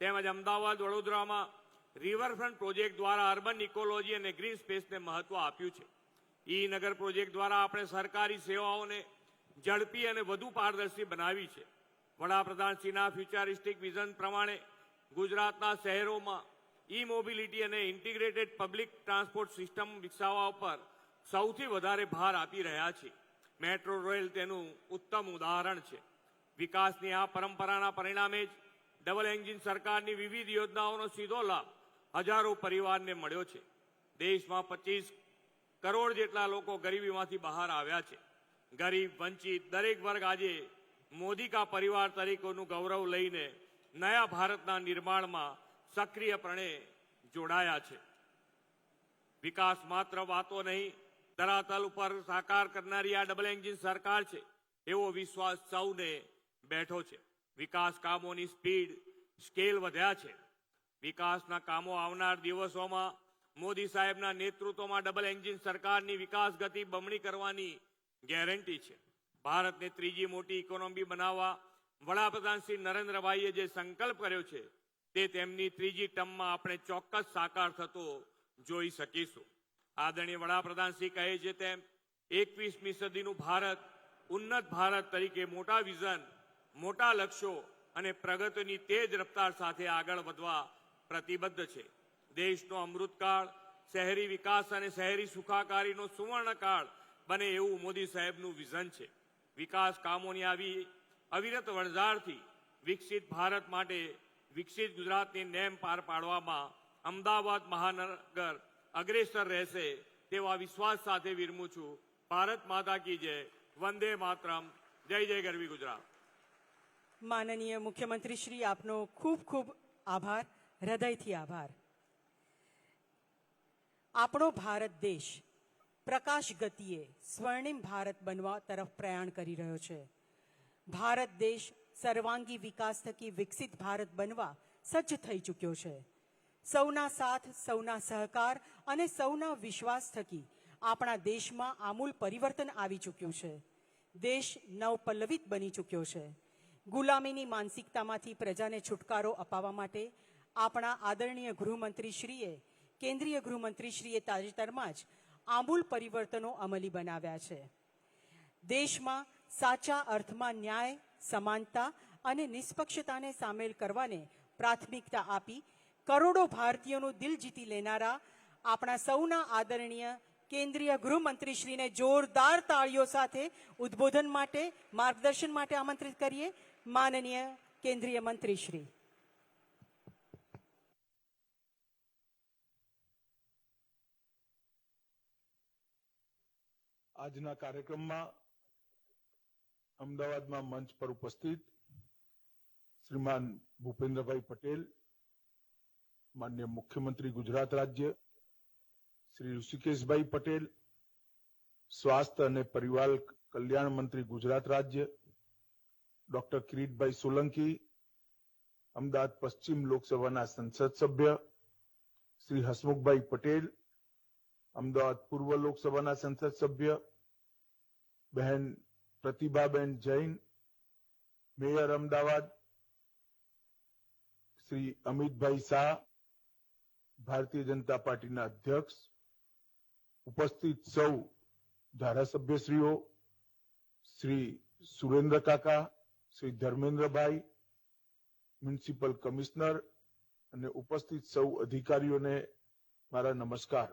તેમજ અમદાવાદ, વડોદરામાં રિવરફ્રન્ટ પ્રોજેક્ટ દ્વારા અર્બન ઇકોલોજી અને ગ્રીન સ્પેસને મહત્વ આપ્યું છે. ઈ નગર પ્રોજેક્ટ દ્વારા આપણે સરકારી સેવાઓને ઝડપી અને વધુ પારદર્શી બનાવી છે. વડાપ્રધાનશ્રીના ફ્યુચરિસ્ટિક વિઝન પ્રમાણે ગુજરાતના શહેરોમાં ઈ મોબિલિટી અને ઇન્ટિગ્રેટેડ પબ્લિક ટ્રાન્સપોર્ટ સિસ્ટમ વિકસાવવા પર સૌથી વધારે ભાર આપી રહ્યા છે. મેટ્રો રેલ તેનું ઉત્તમ ઉદાહરણ છે. વિકાસની આ પરંપરાના પરિણામે જ ડબલ એન્જિન સરકારની વિવિધ યોજનાઓનો સીધો લાભ હજારો પરિવારને મળ્યો છે. દેશમાં 25 કરોડ જેટલા લોકો ગરીબીમાંથી બહાર આવ્યા છે. ગરીબ, વંચિત દરેક વર્ગ આજે મોદી કા પરિવાર તરીકેનું ગૌરવ લઈને નયા ભારતના નિર્માણમાં સક્રિયપણે જોડાયા છે. વિકાસ માત્ર વાતો નહીં, ધરાતલ ઉપર સાકાર કરનારી આ ડબલ એન્જિન સરકાર છે એવો વિશ્વાસ સૌને બેઠો છે. વિકાસ કામોની સ્પીડ, સ્કેલ વધ્યા છે. વિકાસના કામો આવનાર દિવસોમાં મોદી સાહેબના નેતૃત્વમાં ડબલ એન્જિન સરકારની વિકાસ ગતિ બમણી કરવાની ગેરંટી છે. ભારતને ત્રીજી મોટી ઇકોનોમી બનાવવા વડાપ્રધાન શ્રી નરેન્દ્રભાઈએ જે સંકલ્પ કર્યો છે તે તેમની ત્રીજી ટર્મમાં આપણે ચોક્કસ સાકાર થતો જોઈ શકીશું. આદરણીય વડાપ્રધાન શ્રી કહે છે તેમ 21મી સદીનું ભારત ઉન્નત ભારત તરીકે મોટા વિઝન, મોટા લક્ષ્યો અને પ્રગતિની તેજ રફતાર સાથે આગળ વધવા પ્રતિબદ્ધ છે. દેશનો અમૃતકાળ શહેરી વિકાસ અને શહેરી સુખાકારીનો સુવર્ણકાળ બને એવું મોદી સાહેબનું વિઝન છે. વિકાસ કામોની આવી અવિરત વણઝારથી વિકસિત ભારત માટે વિકસિત ગુજરાતની નેમ પાર પાડવામાં અમદાવાદ મહાનગર અગ્રેસર રહેશે તેવા વિશ્વાસ સાથે વિરમું છું. ભારત માતા કી જય. વંદે માતરમ. જય જય ગરવી ગુજરાત. માનનીય મુખ્યમંત્રી શ્રી, આપનો ખૂબ ખૂબ આભાર, હૃદયથી આભાર. આપણો ભારત દેશ પ્રકાશ ગતિએ સ્વર્ણિમ ભારત બનવા તરફ પ્રયાણ કરી રહ્યો છે. ભારત દેશ સર્વાંગી વિકાસ થકી વિકસિત ભારત બનવા સજ્જ થઈ ચૂક્યો છે. સૌના સાથ, સૌના સહકાર અને સૌના વિશ્વાસ થકી આપણા દેશમાં આમૂલ પરિવર્તન આવી ચૂક્યું છે. દેશ નવપલ્લવિત બની ચૂક્યો છે. ગુલામીની માનસિકતામાંથી પ્રજાને છુટકારો અપાવવા માટે આપણા આદરણીય ગૃહમંત્રીશ્રીએ, કેન્દ્રીય ગૃહમંત્રીશ્રીએ તાજેતરમાં જ આમૂલ પરિવર્તનો અમલી બનાવ્યા છે. દેશમાં સાચા અર્થમાં ન્યાય, સમાનતા અને નિષ્પક્ષતાને સામેલ કરવાને પ્રાથમિકતા આપી કરોડો ભારતીયોનું દિલ જીતી લેનારા આપણા સૌના આદરણીય કેન્દ્રીય ગૃહમંત્રીશ્રીને જોરદાર તાળીઓ સાથે ઉદ્બોધન માટે, માર્ગદર્શન માટે આમંત્રિત કરીએ. માનનીય કેન્દ્રીય મંત્રીશ્રી. આજના કાર્યક્રમમાં અમદાવાદમાં મંચ પર ઉપસ્થિત શ્રીમાન ભૂપેન્દ્રભાઈ પટેલ, માન્ય મુખ્યમંત્રી ગુજરાત રાજ્ય, શ્રી ઋષિકેશભાઈ પટેલ, સ્વાસ્થ્ય અને પરિવાર કલ્યાણ મંત્રી ગુજરાત રાજ્ય, ડોક્ટર કિરીટભાઈ સોલંકી, અમદાવાદ પશ્ચિમ લોકસભાના સંસદ સભ્ય શ્રી હસમુખભાઈ પટેલ, અમદાવાદ પૂર્વ લોકસભાના સંસદ સભ્ય બહેન પ્રતિભાબેન જૈન, મેયર અમદાવાદ શ્રી અમિતભાઈ શાહ, ભારતીય જનતા પાર્ટીના અધ્યક્ષ, ઉપસ્થિત સૌ ધારાસભ્યશ્રીઓ, શ્રી સુરેન્દ્ર કાકા, શ્રી ધર્મેન્દ્રભાઈ, મ્યુનિસિપલ કમિશનર અને ઉપસ્થિત સૌ અધિકારીઓને મારા નમસ્કાર.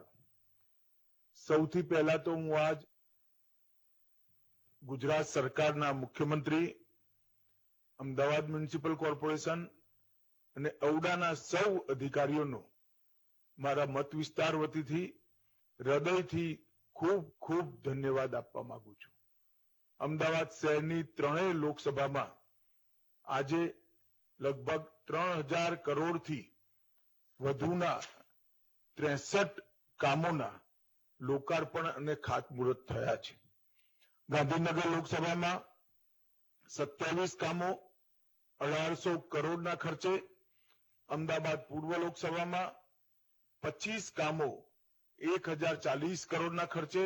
સૌથી પહેલા તો હું આજ ગુજરાત સરકારના મુખ્યમંત્રી, અમદાવાદ મ્યુનિસિપલ કોર્પોરેશન અને ઔડાના સૌ અધિકારીઓનો મારા મત વિસ્તાર વતીથી હૃદયથી ખૂબ ખૂબ ધન્યવાદ આપવા માંગુ છું. અમદાવાદ શહેરની ત્રણેય લોકસભામાં આજે લગભગ 3000 કરોડથી વધુના 63 કામોના લોકાર્પણ અને ખાતમુહૂર્ત થયા છે. ગાંધીનગર લોકસભામાં 27 કામો 1800 કરોડના ખર્ચે, અમદાવાદ પૂર્વ લોકસભામાં 25 કામો 1040 કરોડના ખર્ચે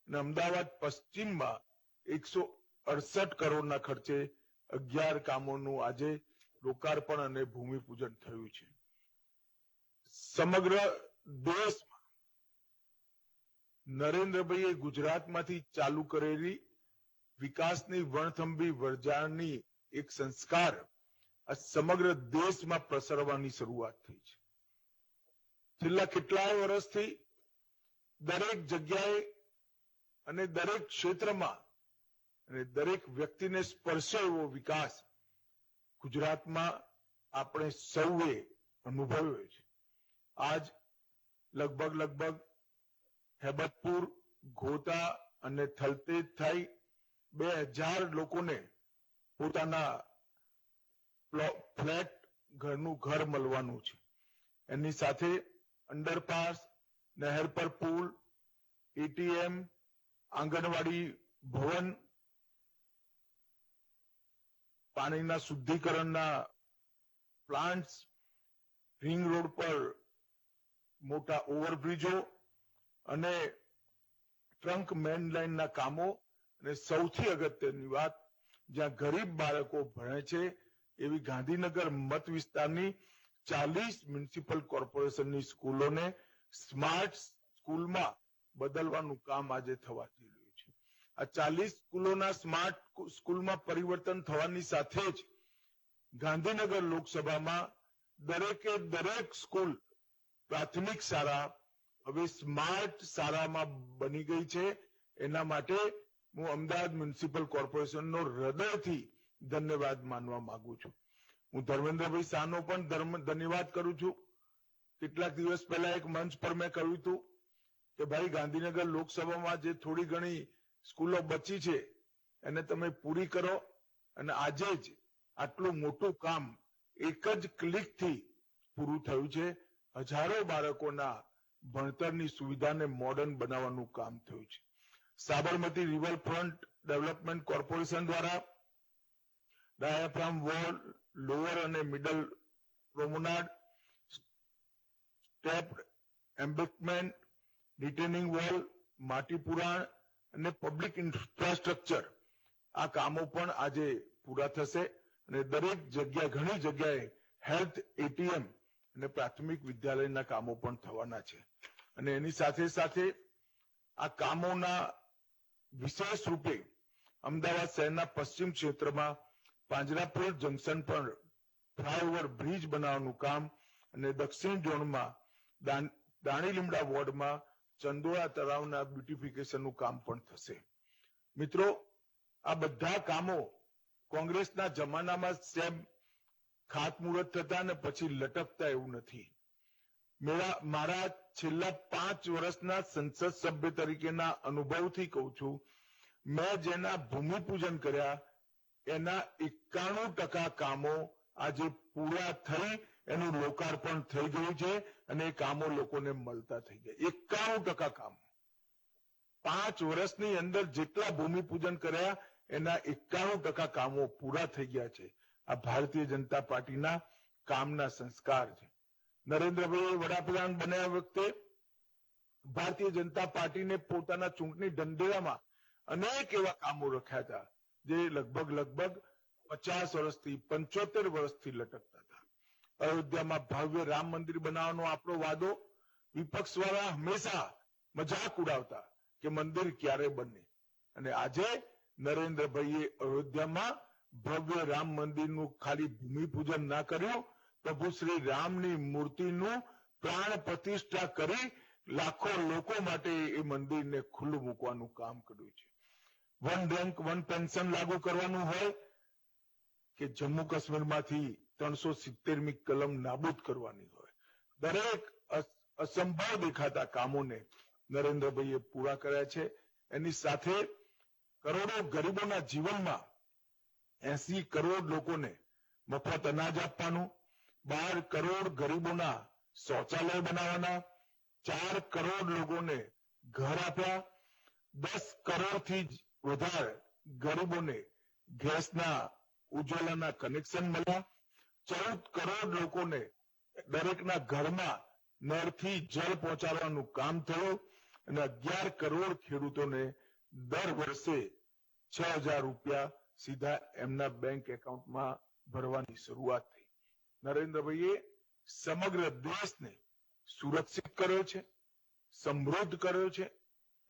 અને અમદાવાદ પશ્ચિમમાં 168 કરોડના ખર્ચે 11 કામોનું આજે લોકાર્પણ અને ભૂમિપૂજન થયું છે. સમગ્ર દેશમાં નરેન્દ્રભાઈએ ગુજરાતમાંથી ચાલુ કરેલી વિકાસની વણથંભી વરજાળની એક સંસ્કાર આ સમગ્ર દેશમાં પ્રસરવાની શરૂઆત થઈ છે. છેલ્લા કેટલાય વર્ષથી દરેક જગ્યાએ અને દરેક ક્ષેત્રમાં અને દરેક વ્યક્તિને સ્પર્શે એવો વિકાસ ગુજરાતમાં આપણે સૌએ અનુભવ્યો છે. આજ લગભગ હેબતપુર, ઘોતા અને થલતેજ થઈ 2000 લોકોને પોતાના ફ્લેટ ઘરનું ઘર મળવાનું છે. એની સાથે અંડરપાસ, નહેર પર પુલ, એટીએમ, આંગણવાડી ભવન, પાણીના શુદ્ધિકરણના પ્લાન્ટ્સ, રિંગ રોડ પર મોટા ઓવરબ્રિજો અને ટ્રંક મેન લાઇનના કામો અને સૌથી અગત્યની વાત જ્યાં ગરીબ બાળકો ભણે છે એવી ગાંધીનગર મત વિસ્તારની 40 મ્યુનિસિપલ કોર્પોરેશનની સ્કૂલોને સ્માર્ટ સ્કૂલમાં બદલવાનું કામ આજે થવા જઈ રહ્યું છે. આ 40 સ્કૂલોના સ્માર્ટ સ્કૂલમાં પરિવર્તન થવાની સાથે જ ગાંધીનગર લોકસભામાં દરેકે દરેક સ્કૂલ પ્રાથમિક શાળા હવે સ્માર્ટ શાળામાં બની ગઈ છે. એના માટે હું અમદાવાદ મ્યુનિસિપલ કોર્પોરેશનનો હૃદયથી ધન્યવાદ માનવા માંગુ છું. હું ધર્મેન્દ્રભાઈ શાહનો પણ ધન્યવાદ કરું છું. કેટલાક દિવસ પહેલા એક મંચ પર મેં કહ્યું હતું કે ભાઈ ગાંધીનગર લોકસભામાં જે થોડી ઘણી સ્કૂલો બચી છે એને તમે પૂરી કરો અને આજે જ આટલું મોટું કામ એક જ ક્લિકથી પૂરું થયું છે. હજારો બાળકોના ભણતરની સુવિધાને મોડર્ન બનાવવાનું કામ થયું છે. સાબરમતી રિવરફ્રન્ટ ડેવલપમેન્ટ કોર્પોરેશન દ્વારા ડાયાફ્રામ વોલ, લોઅર અને મિડલ પ્રોમોનાડ, સ્ટેપ્ડ એમ્બેકમેન્ટ, રિટેનિંગ વોલ, માટી પુરાણ અને પબ્લિક ઇન્ફ્રાસ્ટ્રક્ચર આ કામો પણ આજે પૂરા થશે અને દરેક જગ્યાએ ઘણી જગ્યાએ હેલ્થ એટીએમ અને પ્રાથમિક વિદ્યાલયના કામો પણ થવાના છે. અને એની સાથે સાથે આ કામોના વિશેષ રૂપે અમદાવાદ શહેરના પશ્ચિમ ક્ષેત્રમાં પાંજરાપોળ જંકશન પર ફ્લાયઓવર બ્રિજ બનાવવાનું કામ અને દક્ષિણ ઝોનમાં દાણીલીમડા વોર્ડમાં ચંદોળા તળાવના બ્યુટિફિકેશનનું કામ પણ થશે. મિત્રો, આ બધા કામો કોંગ્રેસના જમાનામાં સેમ ખાતમુહૂર્ત થતા અને પછી લટકતા એવું નથી. મારા છેલ્લા 5 વર્ષના સંસદ સભ્ય તરીકેના અનુભવથી કહું છું મેં જેના ભૂમિપૂજન કર્યા એના 91% કામો આજે પૂરા થઈ એનું લોકાર્પણ થઈ ગયું છે અને એ કામો લોકોને મળતા થઈ ગયા. 91% કામો 5 વર્ષની અંદર જેટલા ભૂમિપૂજન કર્યા એના 91% કામો પૂરા થઈ ગયા છે. આ ભારતીય જનતા પાર્ટીના કામના સંસ્કાર છે. નરેન્દ્રભાઈ વડાપ્રધાન બન્યા વખતે ભારતીય જનતા પાર્ટીને પોતાના ચૂંટણી ઢંઢેરામાં અનેક એવા કામો રખ્યા હતા જે લગભગ 50 વર્ષથી 75 વર્ષથી લટકતા હતા. અયોધ્યામાં ભવ્ય રામ મંદિર બનાવવાનો આપણો વાદો, વિપક્ષ વાળા હંમેશા મજાક ઉડાવતા કે મંદિર ક્યારે બને, અને આજે નરેન્દ્રભાઈએ અયોધ્યામાં ભવ્ય રામ મંદિરનું ખાલી ભૂમિપૂજન ના કર્યું, પ્રભુ શ્રી રામની મૂર્તિનું પ્રાણ પ્રતિષ્ઠા કરી લાખો લોકો માટે એ મંદિરને ખુલ્લું મૂકવાનું કામ કર્યું છે. વન રેન્ક વન પેન્શન લાગુ કરવાનું હોય કે જમ્મુ કાશ્મીરમાંથી 370મી કલમ નાબૂદ કરવાની હોય, દરેક અસંભવ દેખાતા કામોને નરેન્દ્રભાઈએ પૂરા કર્યા છે. એની સાથે કરોડો ગરીબોના જીવનમાં 80 કરોડ લોકોને મફત અનાજ આપવાનું, 12 કરોડ ગરીબોના શૌચાલય બનાવવાના, 4 કરોડ લોકોને ઘર આપ્યા, 10 કરોડથી વધારે ગરીબોને ગેસના ઉજ્જવલાના કનેક્શન મળ્યા, 14 કરોડ લોકોને દરેકના ઘરમાં નળથી જળ પહોંચાડવાનું કામ થયું અને 11 કરોડ ખેડૂતોને દર વર્ષે 6,000 રૂપિયા સીધા એમના બેંક એકાઉન્ટમાં ભરવાની શરૂઆત થઈ. નરેન્દ્રભાઈએ સમગ્ર દેશને સુરક્ષિત કર્યો છે, સમૃદ્ધ કર્યો છે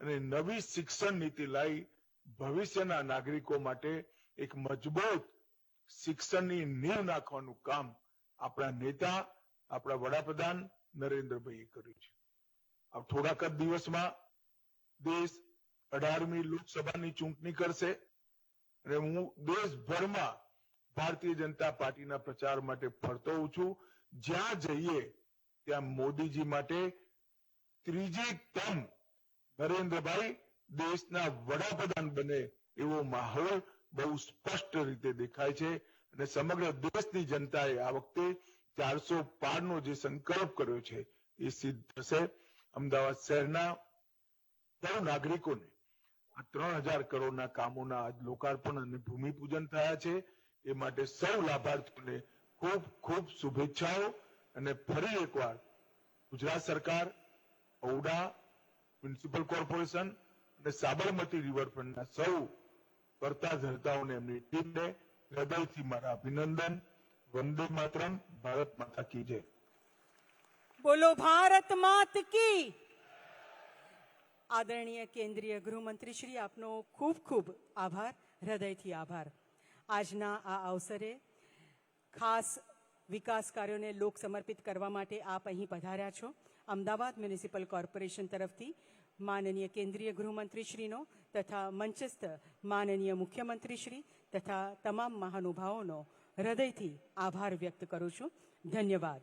અને નવી શિક્ષણ નીતિ લાવી ભવિષ્યના નાગરિકો માટે એક મજબૂત શિક્ષણની નીંવ નાખવાનું કામ આપણા નેતા, આપણા વડાપ્રધાન નરેન્દ્રભાઈએ કર્યું છે. આ થોડાક જ દિવસમાં દેશ 18મી લોકસભાની ચૂંટણી કરશે અને હું દેશભરમાં ભારતીય જનતા પાર્ટીના પ્રચાર માટે ફરતો હોઉં છું. જ્યાં જઈએ ત્યાં મોદીજી માટે ત્રીજી ટર્મ નરેન્દ્રભાઈ દેશના વડાપ્રધાન બને એવો માહોલ બહુ સ્પષ્ટ રીતે દેખાય છે અને સમગ્ર દેશની જનતાએ આ વખતે 405નો જે સંકલ્પ કર્યો છે એ સિદ્ધ થશે. અમદાવાદ શહેરના સૌ નાગરિકોને આ 3000 કરોડના કામોના આજ લોકાર્પણ અને ભૂમિપૂજન થયા છે. એ માટે સૌ લાભાર્થીઓને ખૂબ ખૂબ શુભેચ્છાઓ અને ફરી એકવાર ગુજરાત સરકાર, ઔડા મ્યુનિસિપલ કોર્પોરેશન અને સાબરમતી રિવરફ્રન્ટના સૌ કરતા ધર્તાઓને એમની ટીમને હૃદયથી મારા અભિનંદન. વંદે માતરમ. ભારત માતા કી જય. બોલો ભારત માત કી. આદરણીય કેન્દ્રીય ગૃહમંત્રી શ્રી, આપનો ખૂબ ખૂબ આભાર, હૃદયથી આભાર. આજના આ અવસરે ખાસ વિકાસ કાર્યોને લોક સમર્પિત કરવા માટે આપ અહીં પધાર્યા છો. અમદાવાદ મ્યુનિસિપલ કોર્પોરેશન તરફથી માનનીય કેન્દ્રીય ગૃહમંત્રી શ્રીનો તથા મંચસ્થ માનનીય મુખ્યમંત્રી શ્રી તથા તમામ મહાનુભાવોનો હૃદયથી આભાર વ્યક્ત કરું છું. ધન્યવાદ.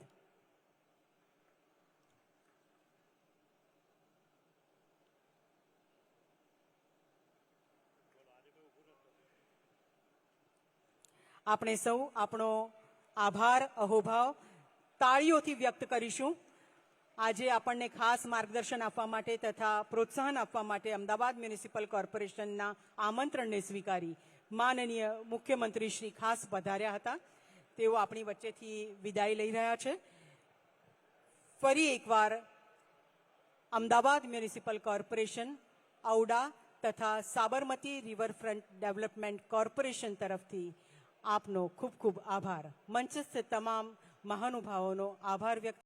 આપણે સૌ આપણો આભાર અહોભાવ તાળીઓથી વ્યક્ત કરીશું. આજે આપણને ખાસ માર્ગદર્શન આપવા માટે તથા પ્રોત્સાહન આપવા માટે અમદાવાદ મ્યુનિસિપલ કોર્પોરેશનના આમંત્રણને સ્વીકારી માનનીય મુખ્યમંત્રી શ્રી ખાસ પધાર્યા હતા. તેઓ આપણી વચ્ચેથી વિદાય લઈ રહ્યા છે. ફરી એકવાર અમદાવાદ મ્યુનિસિપલ કોર્પોરેશન, ઔડા તથા સાબરમતી રિવરફ્રન્ટ ડેવલપમેન્ટ કોર્પોરેશન તરફથી આપનો ખૂબ ખૂબ આભાર. મંચસ્થ તમામ મહાનુભાવોનો આભાર વ્યક્ત